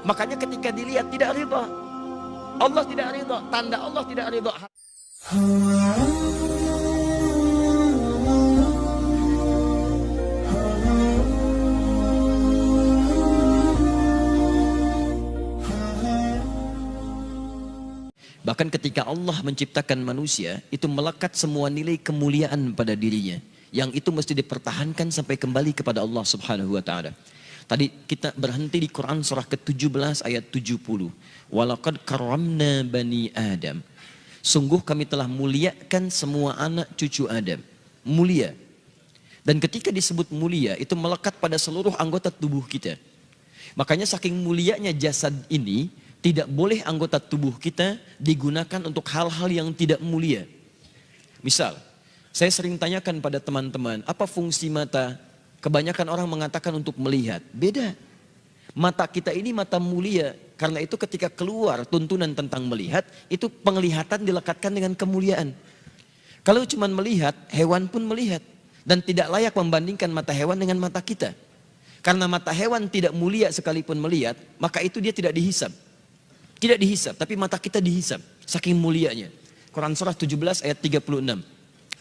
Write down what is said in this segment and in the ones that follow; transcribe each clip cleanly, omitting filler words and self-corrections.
Makanya ketika dilihat tidak ridha. Allah tidak ridha, tanda Allah tidak ridha. Bahkan ketika Allah menciptakan manusia, itu melekat semua nilai kemuliaan pada dirinya. Yang itu mesti dipertahankan sampai kembali kepada Allah Subhanahu wa ta'ala. Tadi kita berhenti di Quran surah ke-17 ayat 70. Walaqad karramna bani Adam. Sungguh kami telah muliakan semua anak cucu Adam. Mulia. Dan ketika disebut mulia, itu melekat pada seluruh anggota tubuh kita. Makanya saking mulianya jasad ini, tidak boleh anggota tubuh kita digunakan untuk hal-hal yang tidak mulia. Misal, saya sering tanyakan pada teman-teman, apa fungsi mata? Kebanyakan orang mengatakan untuk melihat. Beda. Mata kita ini mata mulia. Karena itu ketika keluar tuntunan tentang melihat, itu penglihatan dilekatkan dengan kemuliaan. Kalau cuma melihat, hewan pun melihat. Dan tidak layak membandingkan mata hewan dengan mata kita. Karena mata hewan tidak mulia sekalipun melihat, maka itu dia tidak dihisab. Tidak dihisab, tapi mata kita dihisab. Saking mulianya. Quran surah 17 ayat 36.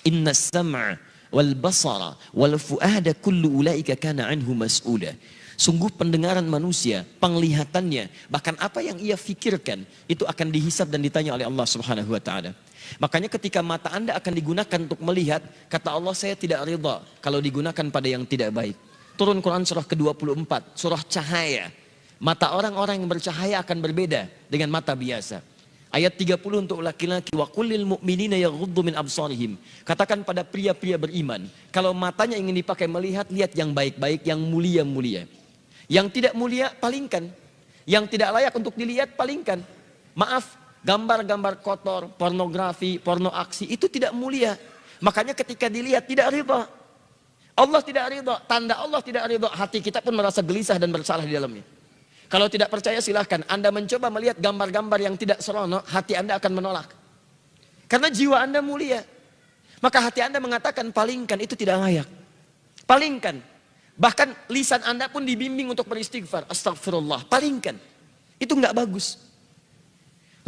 Inna sam'a wal basara wal fu'ada kullu ulaika kana anhu mas'ula. Sungguh pendengaran manusia, penglihatannya, bahkan apa yang ia fikirkan, itu akan dihisab dan ditanya oleh Allah Subhanahu wa ta'ala. Makanya ketika mata Anda akan digunakan untuk melihat, kata Allah, saya tidak ridha kalau digunakan pada yang tidak baik. Turun Quran surah ke-24, surah cahaya. Mata orang-orang yang bercahaya akan berbeda dengan mata biasa. Ayat 30 untuk laki-laki, wa kullil mu'minina yaghuddu min absarihim. Katakan pada pria-pria beriman, kalau matanya ingin dipakai melihat, lihat yang baik-baik, yang mulia-mulia. Yang tidak mulia, palingkan. Yang tidak layak untuk dilihat, palingkan. Maaf, gambar-gambar kotor, pornografi, porno aksi, itu tidak mulia. Makanya ketika dilihat, tidak ridha. Allah tidak ridha, tanda Allah tidak ridha. Hati kita pun merasa gelisah dan bersalah di dalamnya. Kalau tidak percaya silahkan, Anda mencoba melihat gambar-gambar yang tidak seronok, hati Anda akan menolak. Karena jiwa Anda mulia. Maka hati Anda mengatakan palingkan, itu tidak layak. Palingkan. Bahkan lisan Anda pun dibimbing untuk beristighfar. Astagfirullah, palingkan. Itu enggak bagus.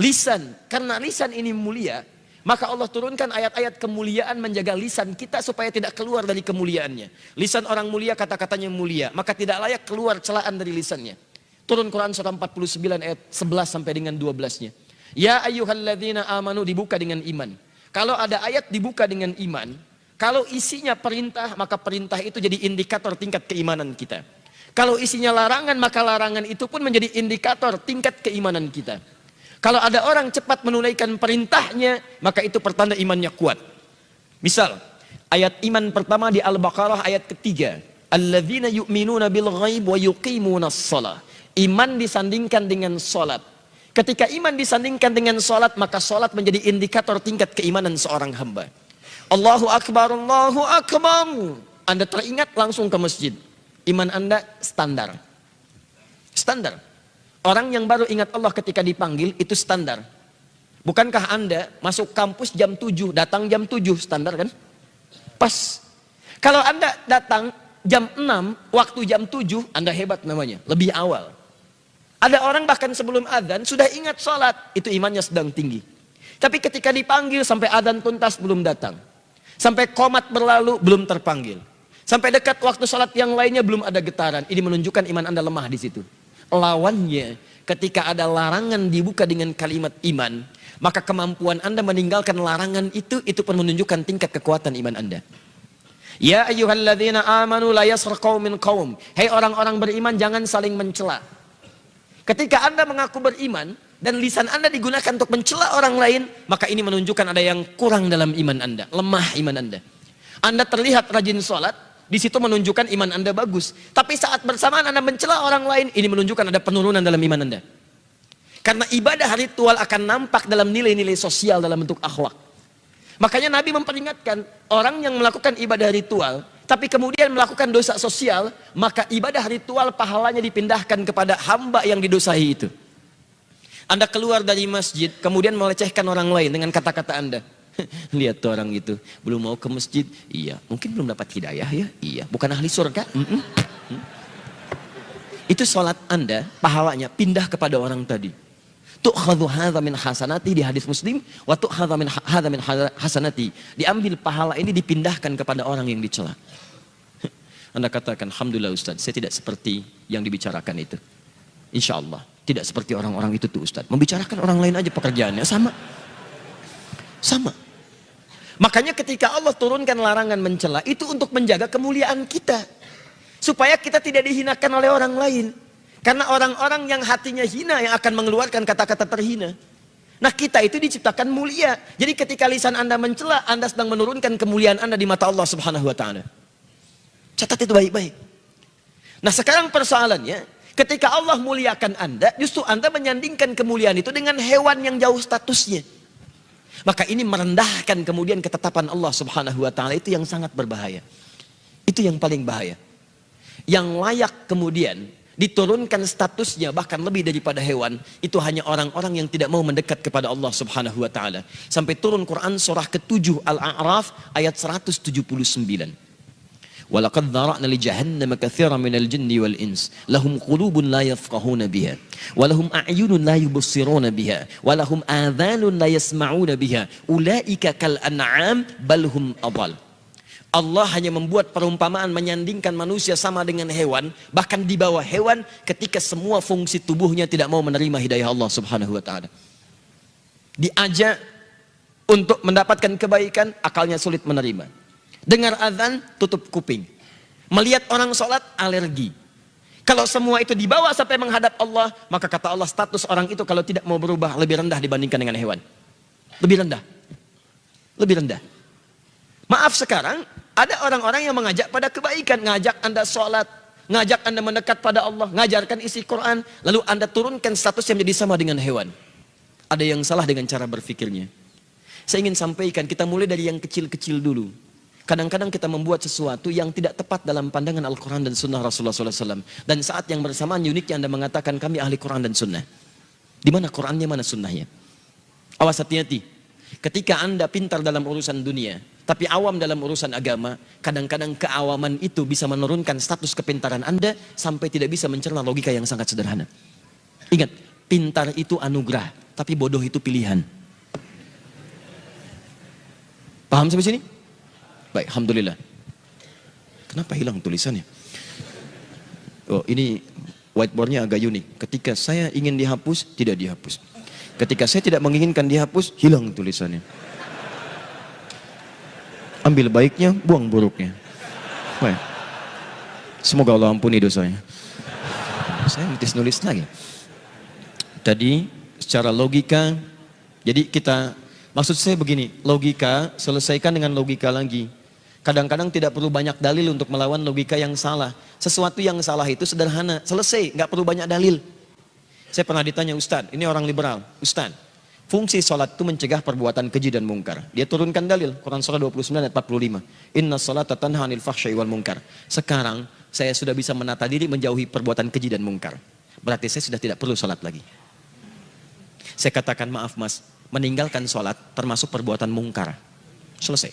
Lisan, karena lisan ini mulia, maka Allah turunkan ayat-ayat kemuliaan menjaga lisan kita supaya tidak keluar dari kemuliaannya. Lisan orang mulia kata-katanya mulia, maka tidak layak keluar celaan dari lisannya. Turun Quran surah 49 ayat 11 sampai dengan 12-nya. Ya ayyuhalladzina amanu, dibuka dengan iman. Kalau ada ayat dibuka dengan iman, kalau isinya perintah, maka perintah itu jadi indikator tingkat keimanan kita. Kalau isinya larangan, maka larangan itu pun menjadi indikator tingkat keimanan kita. Kalau ada orang cepat menunaikan perintahnya, maka itu pertanda imannya kuat. Misal, ayat iman pertama di Al-Baqarah ayat ketiga. Alladzina yu'minuna bil ghaib wa yuqimunas shalah. Iman disandingkan dengan sholat. Ketika iman disandingkan dengan sholat, maka sholat menjadi indikator tingkat keimanan seorang hamba. Allahu Akbar, Allahu Akbar. Anda teringat langsung ke masjid. Iman Anda standar. Standar. Orang yang baru ingat Allah ketika dipanggil, itu standar. Bukankah Anda masuk kampus jam 7, datang jam 7, standar kan? Pas. Kalau Anda datang jam 6, waktu jam 7, Anda hebat namanya, lebih awal. Ada orang bahkan sebelum adzan sudah ingat sholat, itu imannya sedang tinggi. Tapi ketika dipanggil sampai adzan tuntas belum datang. Sampai qomat berlalu belum terpanggil. Sampai dekat waktu sholat yang lainnya belum ada getaran. Ini menunjukkan iman Anda lemah di situ. Lawannya, ketika ada larangan dibuka dengan kalimat iman, maka kemampuan Anda meninggalkan larangan itu pun menunjukkan tingkat kekuatan iman Anda. Ya ayyuhalladzina amanu la yaskhar qaumin qaum. Hai orang-orang beriman, jangan saling mencela. Ketika Anda mengaku beriman dan lisan Anda digunakan untuk mencela orang lain, maka ini menunjukkan ada yang kurang dalam iman Anda, lemah iman Anda. Anda terlihat rajin sholat, di situ menunjukkan iman Anda bagus. Tapi saat bersamaan Anda mencela orang lain, ini menunjukkan ada penurunan dalam iman Anda. Karena ibadah ritual akan nampak dalam nilai-nilai sosial dalam bentuk akhlak. Makanya Nabi memperingatkan, orang yang melakukan ibadah ritual, tapi kemudian melakukan dosa sosial, maka ibadah ritual pahalanya dipindahkan kepada hamba yang didosai itu. Anda keluar dari masjid, kemudian melecehkan orang lain dengan kata-kata Anda. Lihat tuh orang itu, belum mau ke masjid. Iya, mungkin belum dapat hidayah ya. Iya, bukan ahli surga. Itu sholat Anda, pahalanya pindah kepada orang tadi. Tu'khadhu hadza min hasanati di hadis Muslim, wa tu'khadhu min hadza min hasanati. Diambil pahala ini dipindahkan kepada orang yang dicela. Anda katakan, alhamdulillah Ustaz, saya tidak seperti yang dibicarakan itu. Insya Allah, tidak seperti orang-orang itu tuh Ustaz. Membicarakan orang lain aja pekerjaannya, sama. Sama. Makanya ketika Allah turunkan larangan mencela, itu untuk menjaga kemuliaan kita. Supaya kita tidak dihinakan oleh orang lain. Karena orang-orang yang hatinya hina yang akan mengeluarkan kata-kata terhina. Nah kita itu diciptakan mulia. Jadi ketika lisan Anda mencela, Anda sedang menurunkan kemuliaan Anda di mata Allah Subhanahu wa Ta'ala. Catat itu baik-baik. Nah sekarang persoalannya, ketika Allah muliakan Anda, justru Anda menyandingkan kemuliaan itu dengan hewan yang jauh statusnya. Maka ini merendahkan kemudian ketetapan Allah Subhanahu wa Ta'ala, itu yang sangat berbahaya. Itu yang paling bahaya. Yang layak kemudian diturunkan statusnya bahkan lebih daripada hewan, itu hanya orang-orang yang tidak mau mendekat kepada Allah Subhanahu wa Ta'ala. Sampai turun Quran surah ke-7 Al-A'raf ayat 179. Walaqad dzara'na li jahannam katsiran minal jinni wal ins lahum qulubun la yafqahuna biha wa lahum a'yunun la yubsiruna biha wa lahum adhanun la yasma'una biha ulaika kal an'am bal hum adall. Allah hanya membuat perumpamaan menyandingkan manusia sama dengan hewan, bahkan di bawah hewan ketika semua fungsi tubuhnya tidak mau menerima hidayah Allah Subhanahu wa Ta'ala. Diajak untuk mendapatkan kebaikan, akalnya sulit menerima. Dengar azan, tutup kuping. Melihat orang sholat, alergi. Kalau semua itu dibawa sampai menghadap Allah, maka kata Allah status orang itu kalau tidak mau berubah lebih rendah dibandingkan dengan hewan. Lebih rendah. Lebih rendah. Maaf sekarang, ada orang-orang yang mengajak pada kebaikan. Ngajak Anda sholat, ngajak Anda mendekat pada Allah, ngajarkan isi Quran. Lalu Anda turunkan status yang menjadi sama dengan hewan. Ada yang salah dengan cara berfikirnya. Saya ingin sampaikan, kita mulai dari yang kecil-kecil dulu. Kadang-kadang kita membuat sesuatu yang tidak tepat dalam pandangan Al-Quran dan Sunnah Rasulullah SAW. Dan saat yang bersamaan uniknya Anda mengatakan kami ahli Quran dan Sunnah. Di mana Qurannya, mana Sunnahnya? Awas hati-hati. Ketika Anda pintar dalam urusan dunia, tapi awam dalam urusan agama, kadang-kadang keawaman itu bisa menurunkan status kepintaran Anda sampai tidak bisa mencerna logika yang sangat sederhana. Ingat, pintar itu anugerah, tapi bodoh itu pilihan. Paham sampai sini? Baik, alhamdulillah. Kenapa hilang tulisannya? Oh, ini whiteboardnya agak unik. Ketika saya ingin dihapus, tidak dihapus. Ketika saya tidak menginginkan dihapus, hilang tulisannya. Ambil baiknya, buang buruknya. Baik. Semoga Allah ampuni dosanya. Saya mesti nulis lagi. Tadi secara logika, jadi kita, maksud saya begini, logika selesaikan dengan logika lagi. Kadang-kadang tidak perlu banyak dalil untuk melawan logika yang salah. Sesuatu yang salah itu sederhana, selesai, nggak perlu banyak dalil. Saya pernah ditanya, Ustaz, ini orang liberal, Ustaz, fungsi sholat itu mencegah perbuatan keji dan mungkar. Dia turunkan dalil, Quran surah 29 ayat 45. Inna sholata tanha 'anil fahsya'i wal munkar. Sekarang saya sudah bisa menata diri menjauhi perbuatan keji dan mungkar. Berarti saya sudah tidak perlu sholat lagi. Saya katakan, maaf mas, meninggalkan sholat termasuk perbuatan mungkar. Selesai.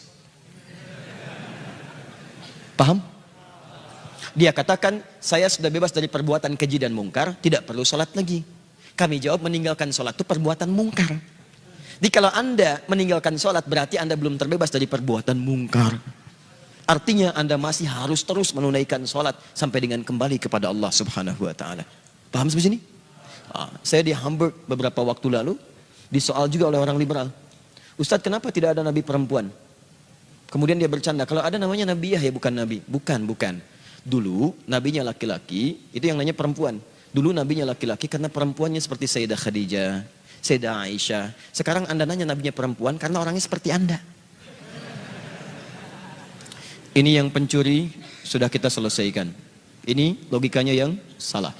Paham? Dia katakan, saya sudah bebas dari perbuatan keji dan mungkar, tidak perlu sholat lagi. Kami jawab, meninggalkan sholat itu perbuatan mungkar. Jadi kalau Anda meninggalkan sholat, berarti Anda belum terbebas dari perbuatan mungkar. Artinya Anda masih harus terus menunaikan sholat sampai dengan kembali kepada Allah Subhanahu wa Ta'ala. Paham sampai sini? Saya di Hamburg beberapa waktu lalu, disoal juga oleh orang liberal. Ustadz, kenapa tidak ada nabi perempuan? Kemudian dia bercanda, kalau ada namanya Nabi Yahya bukan nabi. Bukan. Dulu nabinya laki-laki, itu yang namanya perempuan. Dulu nabinya laki-laki karena perempuannya seperti Sayyidah Khadijah, Sayyidah Aisyah. Sekarang Anda nanya nabinya perempuan karena orangnya seperti Anda. Ini yang pencuri sudah kita selesaikan. Ini logikanya yang salah.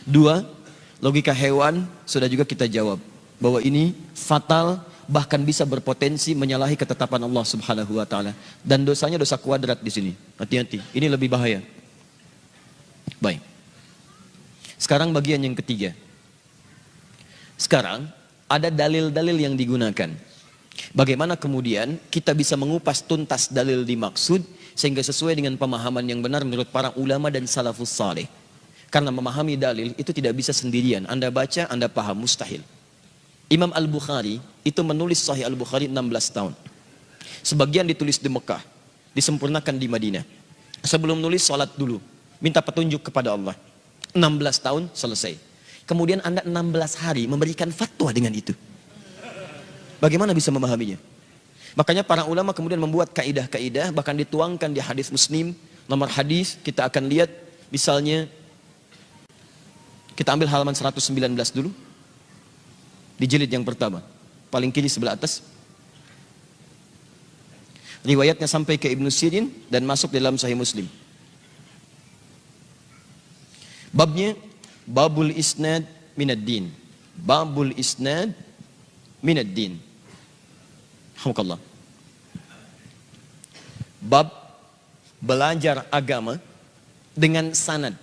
2, logika hewan sudah juga kita jawab. Bahwa ini fatal, bahkan bisa berpotensi menyalahi ketetapan Allah Subhanahu wa Ta'ala. Dan dosanya dosa kuadrat di sini. Hati-hati, ini lebih bahaya. Baik. Sekarang bagian yang ketiga. Sekarang ada dalil-dalil yang digunakan. Bagaimana kemudian kita bisa mengupas tuntas dalil dimaksud sehingga sesuai dengan pemahaman yang benar menurut para ulama dan salafus saleh. Karena memahami dalil itu tidak bisa sendirian. Anda baca, Anda paham, mustahil. Imam Al-Bukhari itu menulis Sahih Al-Bukhari 16 tahun. Sebagian ditulis di Mekah, disempurnakan di Madinah. Sebelum nulis, sholat dulu, minta petunjuk kepada Allah. 16 tahun selesai. Kemudian Anda 16 hari memberikan fatwa dengan itu. Bagaimana bisa memahaminya? Makanya para ulama kemudian membuat kaidah-kaidah, bahkan dituangkan di hadis Muslim. Nomor hadis kita akan lihat, misalnya kita ambil halaman 119 dulu. Di jilid yang pertama, paling kiri sebelah atas. Riwayatnya sampai ke Ibnu Sirin dan masuk dalam Sahih Muslim. Babnya Babul Isnad Minad Din. Babul Isnad Minad Din. Alhamdulillah. Bab belajar agama dengan sanad.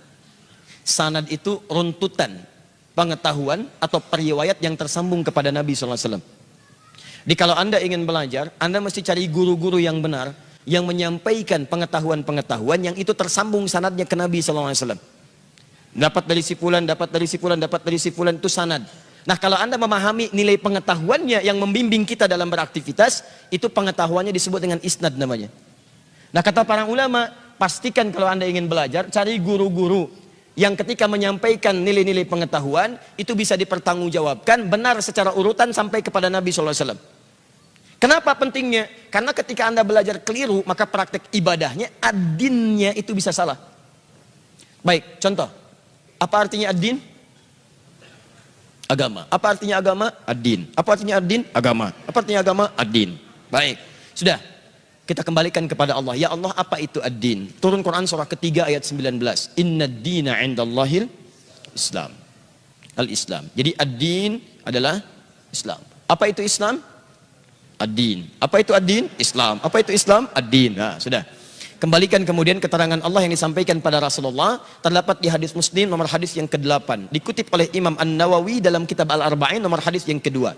Sanad itu runtutan pengetahuan atau periwayat yang tersambung kepada Nabi SAW. Jadi kalau Anda ingin belajar, Anda mesti cari guru-guru yang benar, yang menyampaikan pengetahuan-pengetahuan yang itu tersambung sanadnya ke Nabi SAW. Dapat dari si fulan, dapat dari si fulan, dapat dari si fulan, itu sanad. Nah kalau Anda memahami nilai pengetahuannya yang membimbing kita dalam beraktivitas, itu pengetahuannya disebut dengan isnad namanya. Nah kata para ulama, pastikan kalau Anda ingin belajar, cari guru-guru yang ketika menyampaikan nilai-nilai pengetahuan, itu bisa dipertanggungjawabkan benar secara urutan sampai kepada Nabi SAW. Kenapa pentingnya? Karena ketika Anda belajar keliru, maka praktek ibadahnya, ad-dinnya itu bisa salah. Baik, contoh. Apa artinya ad-din? Agama. Apa artinya agama? Ad-din. Apa artinya ad-din? Agama. Apa artinya agama? Ad-din. Baik, sudah. Kita kembalikan kepada Allah. Ya Allah, apa itu ad-din? Turun Quran surah ketiga ayat 19. Inna ad-dina indallahil Islam. Al-Islam. Jadi ad-din adalah Islam. Apa itu Islam? Ad-din. Apa itu ad-din? Islam. Apa itu Islam? Ad-din. Nah, sudah. Kembalikan kemudian keterangan Allah yang disampaikan pada Rasulullah, terdapat di hadis Muslim nomor hadis yang ke-8. Dikutip oleh Imam An-Nawawi dalam kitab Al-Arba'in nomor hadis yang kedua.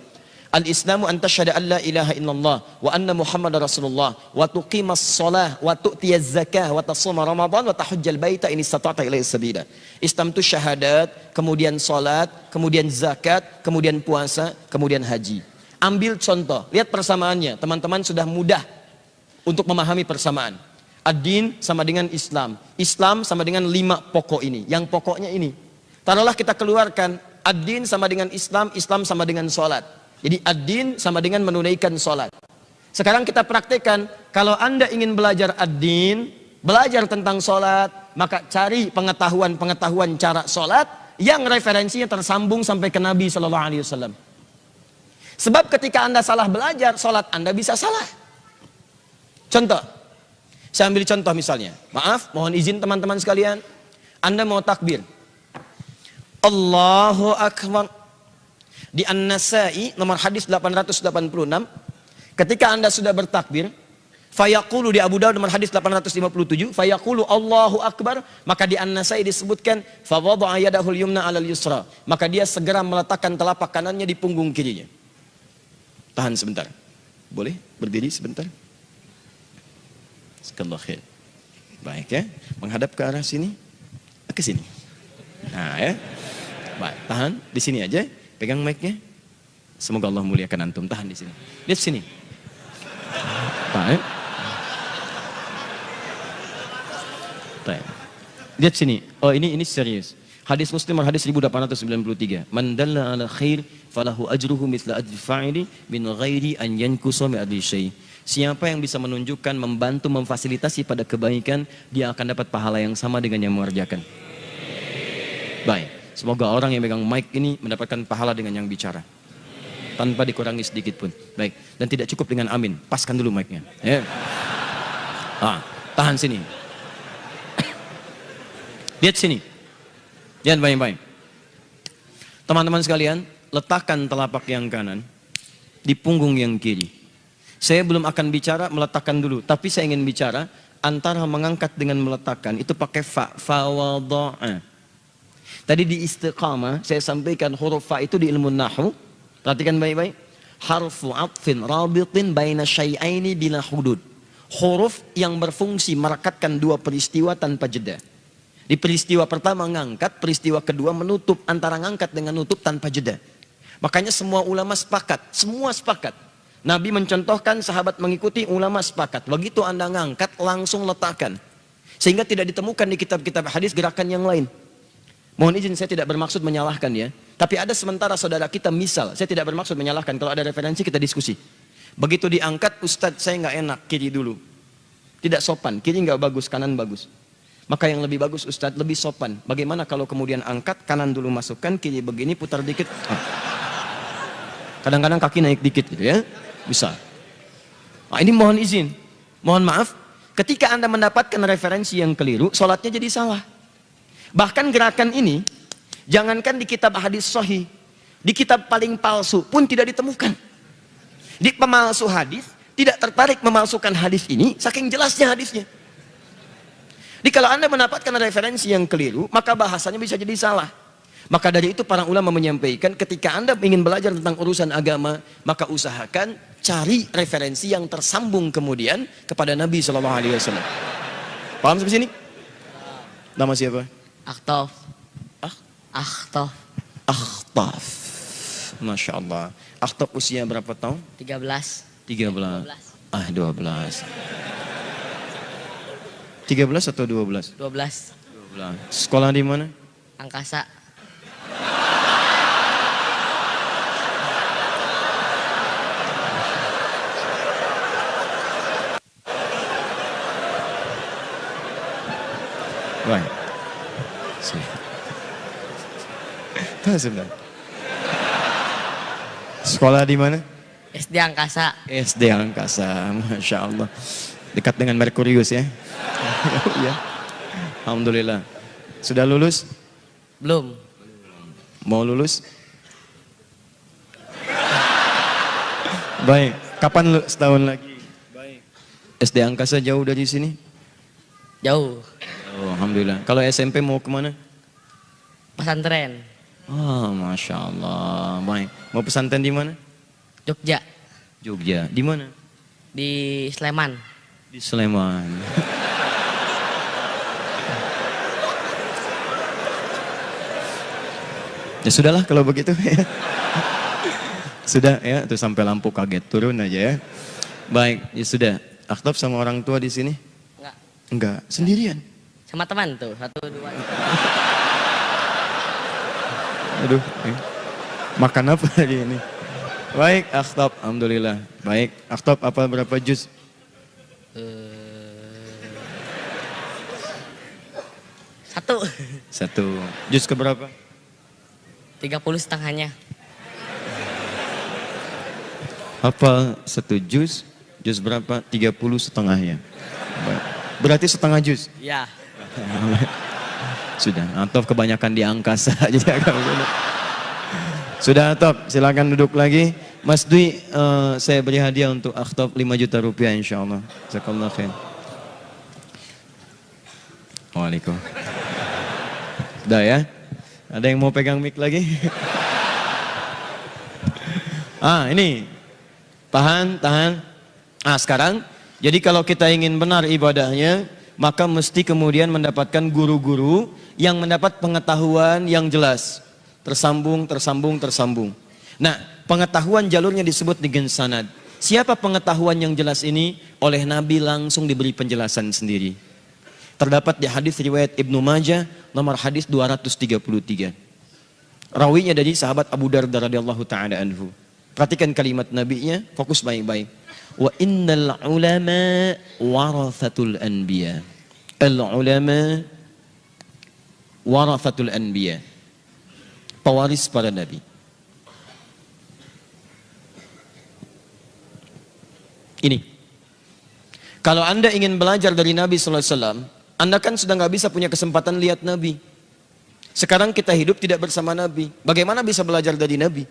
Al-Islamu an tashhada an la ilaha illallah wa anna Muhammadar Rasulullah wa tuqimas shalah wa tu'tiyaz zakah wa tasuma Ramadan wa tahujjal baita in istata'ta ilaihi sabila. Islam itu syahadat, kemudian salat, kemudian zakat, kemudian puasa, kemudian haji. Ambil contoh, lihat persamaannya. Teman-teman sudah mudah untuk memahami persamaan. Ad-din sama dengan Islam. Islam sama dengan 5 pokok ini. Yang pokoknya ini. Taruhlah kita keluarkan ad-din sama dengan Islam, Islam sama dengan salat. Jadi ad-din sama dengan menunaikan sholat. Sekarang kita praktekkan, kalau Anda ingin belajar ad-din, belajar tentang sholat, maka cari pengetahuan-pengetahuan cara sholat yang referensinya tersambung sampai ke Nabi SAW. Sebab ketika Anda salah belajar, sholat Anda bisa salah. Contoh, saya ambil contoh misalnya. Maaf, mohon izin teman-teman sekalian. Anda mau takbir. Allahu Akbar. Di An-Nasai nomor hadis 886, ketika Anda sudah bertakbir, fayaqulu di Abu Dawud nomor hadis 857, fayaqulu Allahu Akbar, maka di An-Nasai disebutkan fa wada'a yadahul yumna 'alal yusra, maka dia segera meletakkan telapak kanannya di punggung kirinya. Tahan sebentar. Boleh berdiri sebentar? Sekallah khair. Baik ya, menghadap ke arah sini, ke sini. Nah ya. Baik, tahan di sini aja. Pegang mic-nya. Semoga Allah muliakan antum. Tahan di sini. Lihat sini. Baik. Baik. Lihat sini. Oh ini serius. Hadis Muslim hadis 1893. Man dalla ala khair falahu ajruhu mithla ajri fa'ili min ghairi an yankusa min ajri syai'. Siapa yang bisa menunjukkan, membantu, memfasilitasi pada kebaikan, dia akan dapat pahala yang sama dengan yang mengerjakan. Baik. Semoga orang yang megang mic ini mendapatkan pahala dengan yang bicara. Tanpa dikurangi sedikit pun. Baik. Dan tidak cukup dengan amin. Paskan dulu mic-nya. Ya. Tahan sini. Lihat sini. Lihat baik-baik. Teman-teman sekalian, letakkan telapak yang kanan di punggung yang kiri. Saya belum akan bicara meletakkan dulu. Tapi saya ingin bicara antara mengangkat dengan meletakkan. Itu pakai fa. Fa wada'a. Tadi di istiqamah saya sampaikan huruf fa itu di ilmu nahwu. Perhatikan baik-baik. Harfu atfin rabitin baina syai'aini bila hudud. Huruf yang berfungsi merekatkan dua peristiwa tanpa jeda. Di peristiwa pertama ngangkat, peristiwa kedua menutup, antara ngangkat dengan nutup tanpa jeda. Makanya semua ulama sepakat, semua sepakat. Nabi mencontohkan, sahabat mengikuti, ulama sepakat. Begitu Anda ngangkat, langsung letakkan. Sehingga tidak ditemukan di kitab-kitab hadis gerakan yang lain. Mohon izin, saya tidak bermaksud menyalahkan ya. Tapi ada sementara saudara kita, misal, saya tidak bermaksud menyalahkan. Kalau ada referensi kita diskusi. Begitu diangkat, Ustadz saya nggak enak, kiri dulu. Tidak sopan, kiri nggak bagus, kanan bagus. Maka yang lebih bagus Ustadz, lebih sopan. Bagaimana kalau kemudian angkat, kanan dulu masukkan, kiri begini, putar dikit. Kadang-kadang kaki naik dikit gitu ya. Bisa. Nah, ini mohon izin. Mohon maaf, ketika Anda mendapatkan referensi yang keliru, sholatnya jadi salah. Bahkan gerakan ini, jangankan di kitab hadis sahih, di kitab paling palsu pun tidak ditemukan. Di pemalsu hadis, tidak tertarik memalsukan hadis ini, saking jelasnya hadisnya. Jadi kalau Anda mendapatkan referensi yang keliru, maka bahasanya bisa jadi salah. Maka dari itu para ulama menyampaikan, ketika Anda ingin belajar tentang urusan agama, maka usahakan cari referensi yang tersambung kemudian kepada Nabi SAW. Paham sampai sini? Nama siapa? Akhtaf. Akhtaf. Akhtaf. Masya Allah. Akhtaf usia berapa tahun? 13. 13. 12. 13 atau 12? 12. 12. Sekolah di mana? Angkasa. Baik. Tahu sebentar. Sekolah di mana? SD Angkasa. SD Angkasa, Masya Allah. Dekat dengan Merkurius ya. Ya. Alhamdulillah. Sudah lulus? Belum. Mau lulus? Baik. Kapan setahun lagi? Baik. SD Angkasa jauh dari sini? Jauh. Oh, Alhamdulillah. Kalau SMP mau kemana? Pesantren. Oh, Masya Allah. Baik. Mau pesantren di mana? Jogja. Jogja. Di mana? Di Sleman. Di Sleman. Ya sudahlah kalau begitu ya. Sudah ya, tuh sampai lampu kaget turun aja ya. Baik, ya sudah. Akhtaf sama orang tua di sini? Enggak. Enggak, sendirian. Sama teman tuh, 1, 2. Aduh, makan apa hari ini? Baik, Akhtaf, alhamdulillah. Baik, Akhtaf apa berapa juz? 1. 1. Juz ke berapa? 30 setengahnya. Apa 1 juz? Juz berapa? 30 setengahnya. Berarti setengah juz? Iya. Sudah, Akhtaf kebanyakan di angkasa. Jadi agak begitu. Sudah Akhtaf, silakan duduk lagi. Mas Dwi, saya beri hadiah untuk Akhtaf 5 juta rupiah insya Allah. Jazakallah khair. Waalaikumsalam. Sudah ya? Ada yang mau pegang mic lagi? Ini. Tahan. Sekarang, jadi kalau kita ingin benar ibadahnya, maka mesti kemudian mendapatkan guru-guru yang mendapat pengetahuan yang jelas. Tersambung. Nah, pengetahuan jalurnya disebut dengan sanad. Siapa pengetahuan yang jelas ini? Oleh Nabi langsung diberi penjelasan sendiri. Terdapat di hadis riwayat Ibnu Majah nomor hadis 233. Rawinya dari sahabat Abu Darda radhiyallahu taala anhu. Perhatikan kalimat nabinya, fokus baik-baik. Wa innal ulama warathatul anbiya. Al ulama warathatul anbiya. Pewaris para nabi. Ini. Kalau Anda ingin belajar dari Nabi sallallahu alaihi wasallam, Anda kan sudah nggak bisa punya kesempatan lihat Nabi. Sekarang kita hidup tidak bersama Nabi. Bagaimana bisa belajar dari Nabi?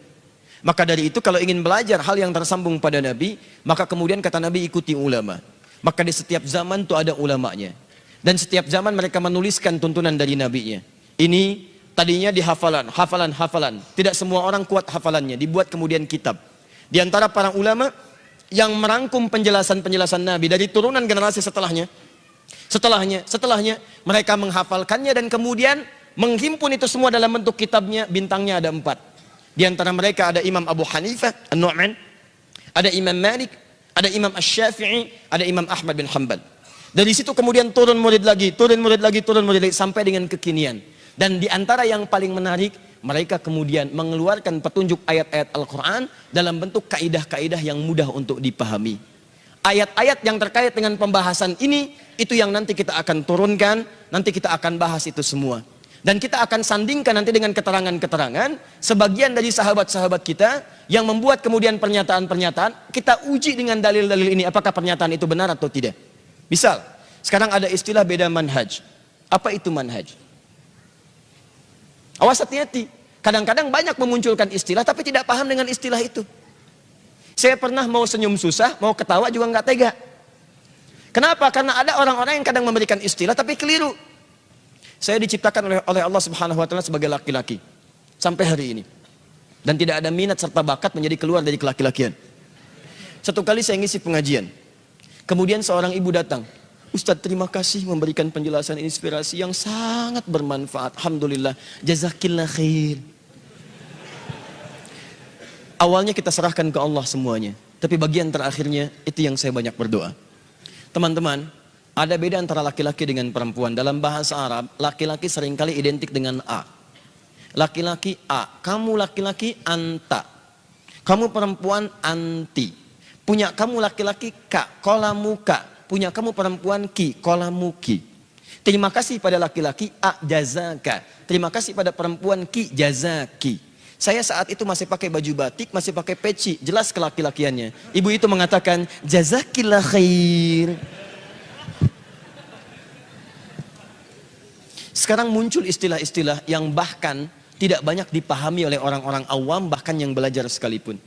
Maka dari itu kalau ingin belajar hal yang tersambung pada Nabi, maka kemudian kata Nabi ikuti ulama. Maka di setiap zaman itu ada ulamanya. Dan setiap zaman mereka menuliskan tuntunan dari nabinya. Ini tadinya di hafalan. Tidak semua orang kuat hafalannya, dibuat kemudian kitab. Di antara para ulama yang merangkum penjelasan-penjelasan Nabi dari turunan generasi setelahnya, Setelahnya mereka menghafalkannya dan kemudian menghimpun itu semua dalam bentuk kitabnya. Bintangnya ada 4. Di antara mereka ada Imam Abu Hanifah An-Nu'man, ada Imam Malik, ada Imam Asy-Syafi'i, ada Imam Ahmad bin Hanbal. Dari situ kemudian turun murid lagi sampai dengan kekinian. Dan di antara yang paling menarik, mereka kemudian mengeluarkan petunjuk ayat-ayat Al-Quran dalam bentuk kaidah-kaidah yang mudah untuk dipahami. Ayat-ayat yang terkait dengan pembahasan ini, itu yang nanti kita akan turunkan, nanti kita akan bahas itu semua. Dan kita akan sandingkan nanti dengan keterangan-keterangan sebagian dari sahabat-sahabat kita yang membuat kemudian pernyataan-pernyataan, kita uji dengan dalil-dalil ini, apakah pernyataan itu benar atau tidak. Misal, sekarang ada istilah beda manhaj. Apa itu manhaj? Awas hati-hati. Kadang-kadang banyak memunculkan istilah tapi tidak paham dengan istilah itu. Saya pernah mau senyum susah, mau ketawa juga nggak tega. Kenapa? Karena ada orang-orang yang kadang memberikan istilah tapi keliru. Saya diciptakan oleh Allah Subhanahu wa taala sebagai laki-laki sampai hari ini. Dan tidak ada minat serta bakat menjadi keluar dari kelaki-lakian. Satu kali saya ngisi pengajian. Kemudian seorang ibu datang. Ustadz, terima kasih memberikan penjelasan inspirasi yang sangat bermanfaat. Alhamdulillah. Jazakillah khair. Awalnya kita serahkan ke Allah semuanya. Tapi bagian terakhirnya itu yang saya banyak berdoa. Teman-teman, ada beda antara laki-laki dengan perempuan. Dalam bahasa Arab, laki-laki seringkali identik dengan A. Laki-laki A. Kamu laki-laki anta. Kamu perempuan anti. Punya kamu laki-laki ka, kolamu ka. Punya kamu perempuan ki, kolamu ki. Terima kasih pada laki-laki a jazaka. Terima kasih pada perempuan ki jazaki. Saya saat itu masih pakai baju batik, masih pakai peci, jelas kelaki-lakiannya. Ibu itu mengatakan jazakillah khair. Sekarang muncul istilah-istilah yang bahkan tidak banyak dipahami oleh orang-orang awam, bahkan yang belajar sekalipun.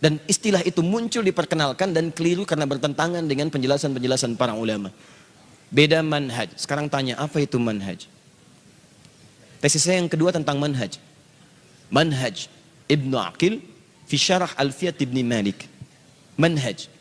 Dan istilah itu muncul diperkenalkan dan keliru karena bertentangan dengan penjelasan-penjelasan para ulama. Beda manhaj. Sekarang tanya, apa itu manhaj? Tesis saya yang kedua tentang manhaj. Manhaj Ibnu Aqil fi syarah Alfiyat Ibni Malik. Manhaj.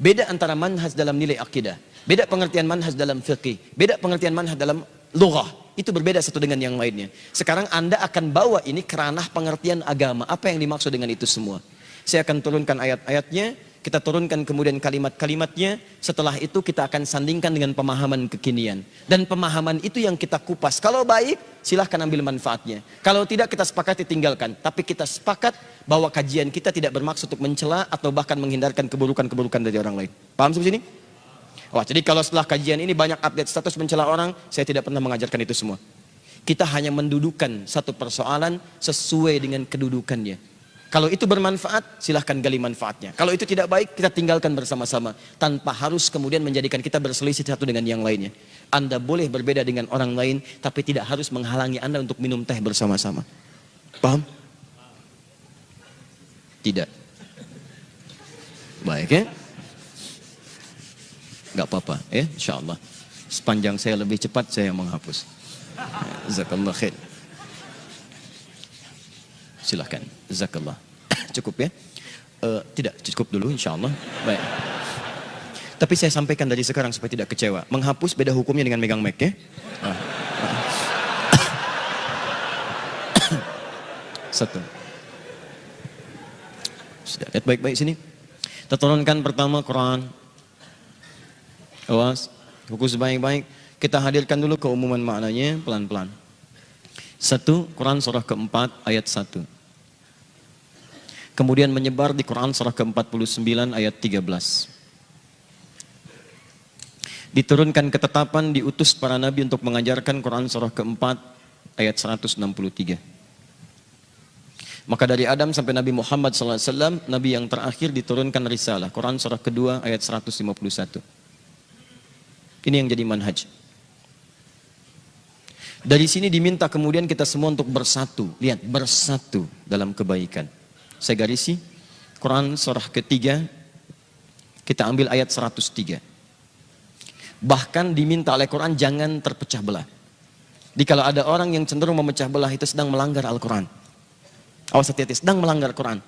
Beda antara manhaj dalam nilai akidah. Beda pengertian manhaj dalam fiqih. Beda pengertian manhaj dalam lughah. Itu berbeda satu dengan yang lainnya. Sekarang Anda akan bawa ini ke ranah pengertian agama. Apa yang dimaksud dengan itu semua? Saya akan turunkan ayat-ayatnya, kita turunkan kemudian kalimat-kalimatnya, setelah itu kita akan sandingkan dengan pemahaman kekinian. Dan pemahaman itu yang kita kupas. Kalau baik, silahkan ambil manfaatnya. Kalau tidak, kita sepakati tinggalkan. Tapi kita sepakat bahwa kajian kita tidak bermaksud untuk mencela atau bahkan menghindarkan keburukan-keburukan dari orang lain. Paham sampai sini? Wah, jadi kalau setelah kajian ini banyak update status mencela orang, saya tidak pernah mengajarkan itu semua. Kita hanya mendudukan satu persoalan sesuai dengan kedudukannya. Kalau itu bermanfaat, silahkan gali manfaatnya. Kalau itu tidak baik, kita tinggalkan bersama-sama. Tanpa harus kemudian menjadikan kita berselisih satu dengan yang lainnya. Anda boleh berbeda dengan orang lain, tapi tidak harus menghalangi Anda untuk minum teh bersama-sama. Paham? Tidak. Baik ya? Gak apa-apa ya, insyaAllah. Sepanjang saya lebih cepat, saya menghapus. Jazakallah khair. Silahkan, jazakallah. Cukup ya? Tidak, cukup dulu insyaAllah. Baik. Tapi saya sampaikan dari sekarang supaya tidak kecewa. Menghapus beda hukumnya dengan megang mic ya. Satu. Sudah, lihat baik-baik sini. Kita turunkan pertama Quran. Awas, fokus baik-baik. Kita hadirkan dulu keumuman maknanya pelan-pelan. 1, Quran surah keempat ayat 1. Kemudian menyebar di Quran surah ke-49 ayat 13. Diturunkan ketetapan diutus para nabi untuk mengajarkan Quran surah keempat ayat 163. Maka dari Adam sampai Nabi Muhammad SAW, nabi yang terakhir diturunkan risalah. Quran surah kedua ayat 151. Ini yang jadi manhaj. Dari sini diminta kemudian kita semua untuk bersatu. Lihat, bersatu dalam kebaikan. Saya garisi, Quran surah ketiga, kita ambil ayat 103. Bahkan diminta oleh Quran jangan terpecah belah. Jadi kalau ada orang yang cenderung memecah belah itu sedang melanggar Al-Quran. Awas hati-hati, sedang melanggar Quran.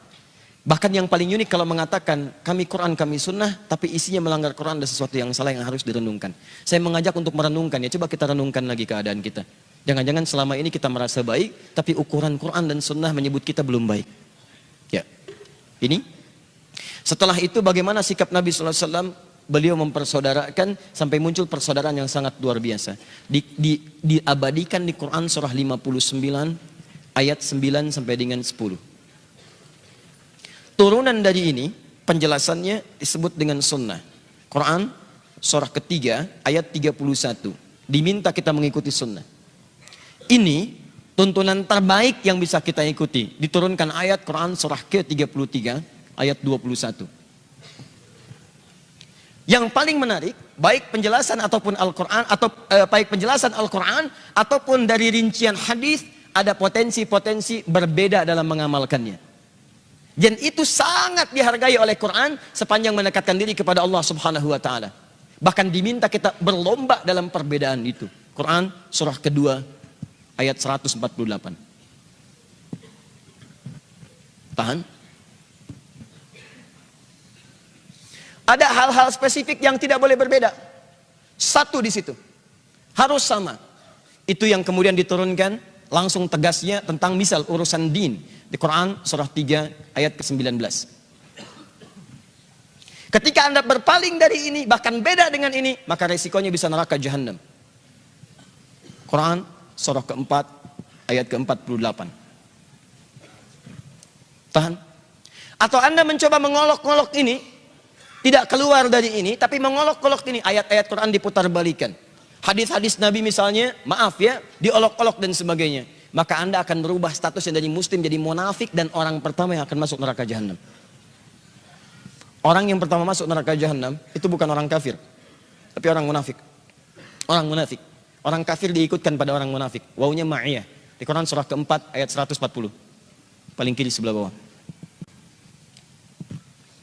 Bahkan yang paling unik kalau mengatakan kami Quran, kami sunnah, tapi isinya melanggar Quran, ada sesuatu yang salah yang harus direnungkan. Saya mengajak untuk merenungkan, ya coba kita renungkan lagi keadaan kita. Jangan-jangan selama ini kita merasa baik, tapi ukuran Quran dan sunnah menyebut kita belum baik. Ya, ini. Setelah itu bagaimana sikap Nabi SAW? Beliau mempersaudarakan sampai muncul persaudaraan yang sangat luar biasa. Diabadikan di Quran surah 59 ayat 9 sampai dengan 10. Turunan dari ini penjelasannya disebut dengan sunnah. Quran surah ketiga ayat 31. Diminta kita mengikuti sunnah. Ini tuntunan terbaik yang bisa kita ikuti. Diturunkan ayat Quran surah ke-33 ayat 21. Yang paling menarik, baik penjelasan ataupun Al-Quran, baik penjelasan Al-Quran ataupun dari rincian hadis, ada potensi-potensi berbeda dalam mengamalkannya. Dan itu sangat dihargai oleh Quran sepanjang mendekatkan diri kepada Allah Subhanahu wa taala. Bahkan diminta kita berlomba dalam perbedaan itu. Quran surah kedua ayat 148. Tahan. Ada hal-hal spesifik yang tidak boleh berbeda. Satu di situ. Harus sama. Itu yang kemudian diturunkan langsung tegasnya tentang misal urusan din. Di Quran surah 3 ayat ke-19. Ketika Anda berpaling dari ini, bahkan beda dengan ini, maka resikonya bisa neraka jahanam. Quran surah keempat ayat ke-48. Tahan. Atau Anda mencoba mengolok-olok ini, tidak keluar dari ini, tapi mengolok-olok ini, ayat-ayat Quran diputar balikan. Hadis-hadis Nabi misalnya, maaf ya, diolok-olok dan sebagainya. Maka Anda akan berubah statusnya dari muslim jadi munafik dan orang pertama yang akan masuk neraka jahanam. Orang yang pertama masuk neraka jahanam itu bukan orang kafir, tapi orang munafik. Orang munafik. Orang kafir diikutkan pada orang munafik. Wawunya ma'iyah. Di Quran surah keempat ayat 140. Paling kiri sebelah bawah.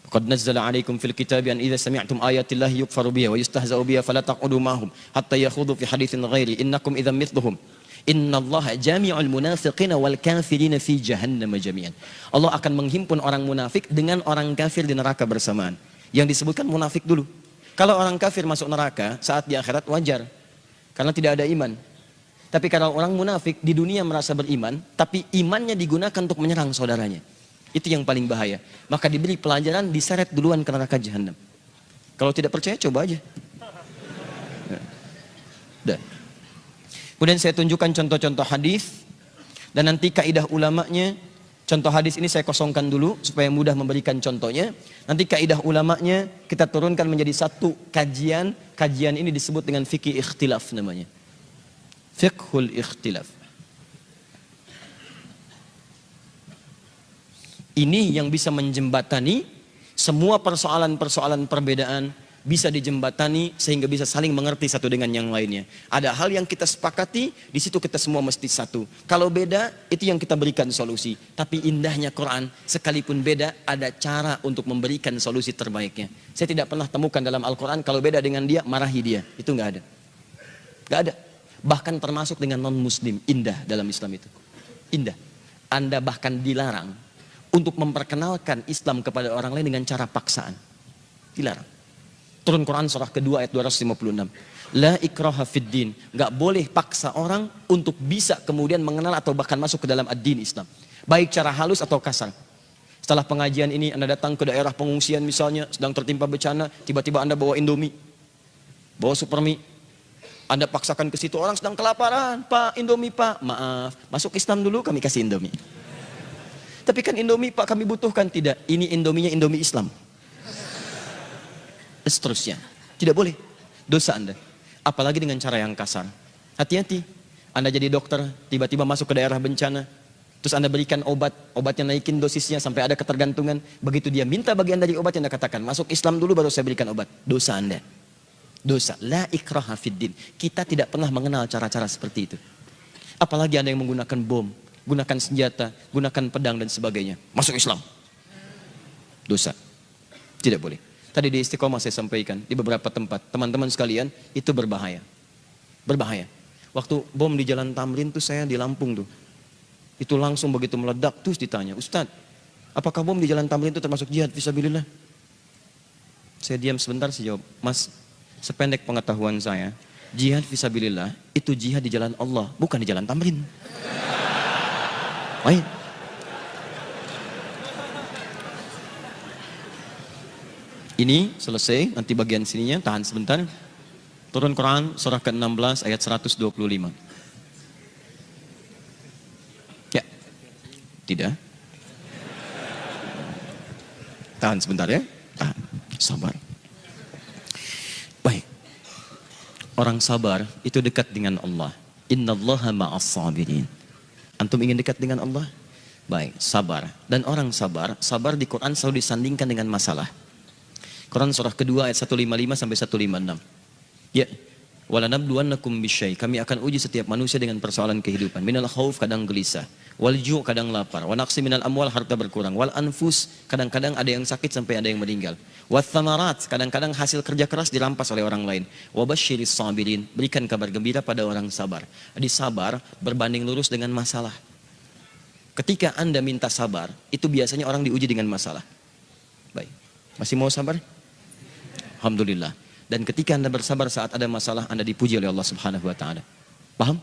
Qad nazzala 'alaikum fil kitabi an idza sami'tum ayatillahi yukfaru biha wa yustahza'u biha fala taq'udu ma'hum hatta yakhudhu fi haditsin ghairi innakum idzan mithluhum innallaha jami'ul munafiqina wal kafirina fi jahannam jami'an. Allah akan menghimpun orang munafik dengan orang kafir di neraka bersamaan. Yang disebutkan munafik dulu. Kalau orang kafir masuk neraka saat di akhirat wajar karena tidak ada iman. Tapi kalau orang munafik di dunia merasa beriman, tapi imannya digunakan untuk menyerang saudaranya. Itu yang paling bahaya. Maka diberi pelajaran, diseret duluan ke neraka jahanam. Kalau tidak percaya, coba aja. Dah. Kemudian saya tunjukkan contoh-contoh hadis dan nanti kaidah ulamanya. Contoh hadis ini saya kosongkan dulu supaya mudah memberikan contohnya. Nanti kaidah ulamanya kita turunkan menjadi satu kajian. Kajian ini disebut dengan fikih ikhtilaf namanya. Fiqhul ikhtilaf. Ini yang bisa menjembatani semua persoalan-persoalan perbedaan bisa dijembatani sehingga bisa saling mengerti satu dengan yang lainnya. Ada hal yang kita sepakati, di situ kita semua mesti satu. Kalau beda, itu yang kita berikan solusi. Tapi indahnya Quran, sekalipun beda, ada cara untuk memberikan solusi terbaiknya. Saya tidak pernah temukan dalam Al-Quran, kalau beda dengan dia, marahi dia. Itu nggak ada. Nggak ada. Bahkan termasuk dengan non-muslim, indah dalam Islam itu. Indah. Anda bahkan dilarang untuk memperkenalkan Islam kepada orang lain dengan cara paksaan. Dilarang. Turun Quran surah kedua ayat 256. La ikraha fid din. Gak boleh paksa orang untuk bisa kemudian mengenal atau bahkan masuk ke dalam ad-din Islam. Baik cara halus atau kasar. Setelah pengajian ini Anda datang ke daerah pengungsian misalnya, sedang tertimpa bencana, tiba-tiba Anda bawa Indomie, bawa Supermi. Anda paksakan ke situ, orang sedang kelaparan, Pak, Indomie Pak. Maaf, masuk Islam dulu kami kasih Indomie. Tapi kan Indomie Pak kami butuhkan. Tidak, ini Indominya Indomie Islam. Seterusnya. Tidak boleh. Dosa Anda. Apalagi dengan cara yang kasar. Hati-hati. Anda jadi dokter, tiba-tiba masuk ke daerah bencana. Terus Anda berikan obat. Obatnya naikin dosisnya sampai ada ketergantungan. Begitu dia minta bagian dari obat yang Anda katakan, masuk Islam dulu baru saya berikan obat. Dosa Anda. Dosa. La ikraha fiddin. Kita tidak pernah mengenal cara-cara seperti itu. Apalagi Anda yang menggunakan bom, gunakan senjata, gunakan pedang dan sebagainya. Masuk Islam. Dosa. Tidak boleh. Tadi di Istiqomah saya sampaikan, di beberapa tempat. Teman-teman sekalian, itu berbahaya. Berbahaya. Waktu bom di Jalan Tamrin tuh saya di Lampung tuh. Itu langsung begitu meledak, terus ditanya, Ustadz, Apakah bom di jalan tamrin itu termasuk jihad fisabilillah? Saya diam sebentar, saya jawab, Mas, sependek pengetahuan saya, jihad fisabilillah itu jihad di jalan Allah, bukan di jalan tamrin. Baik. Ini selesai, nanti bagian sininya, tahan sebentar. Turun Quran, surah ke-16 ayat 125. Ya, tidak. Tahan sebentar ya, tahan, sabar. Baik, orang sabar itu dekat dengan Allah. Innallaha ma'as sabirin. Antum ingin dekat dengan Allah? Baik, sabar. Dan orang sabar, sabar di Quran selalu disandingkan dengan masalah. Quran surah kedua ayat 155 sampai 156. Ya, walanabluwannakum bisyai. Kami akan uji setiap manusia dengan persoalan kehidupan. Minal khauf, kadang gelisah. Wal ju', kadang lapar. Wa naqsi minal amwal, harta berkurang. Wal anfus, kadang-kadang ada yang sakit sampai ada yang meninggal. Wat thamarat, kadang-kadang hasil kerja keras dirampas oleh orang lain. Wa basyiris sabirin, berikan kabar gembira pada orang sabar. Jadi sabar berbanding lurus dengan masalah. Ketika Anda minta sabar, itu biasanya orang diuji dengan masalah. Baik, masih mau sabar? Alhamdulillah. Dan ketika Anda bersabar saat ada masalah, Anda dipuji oleh Allah Subhanahu wa taala. Paham?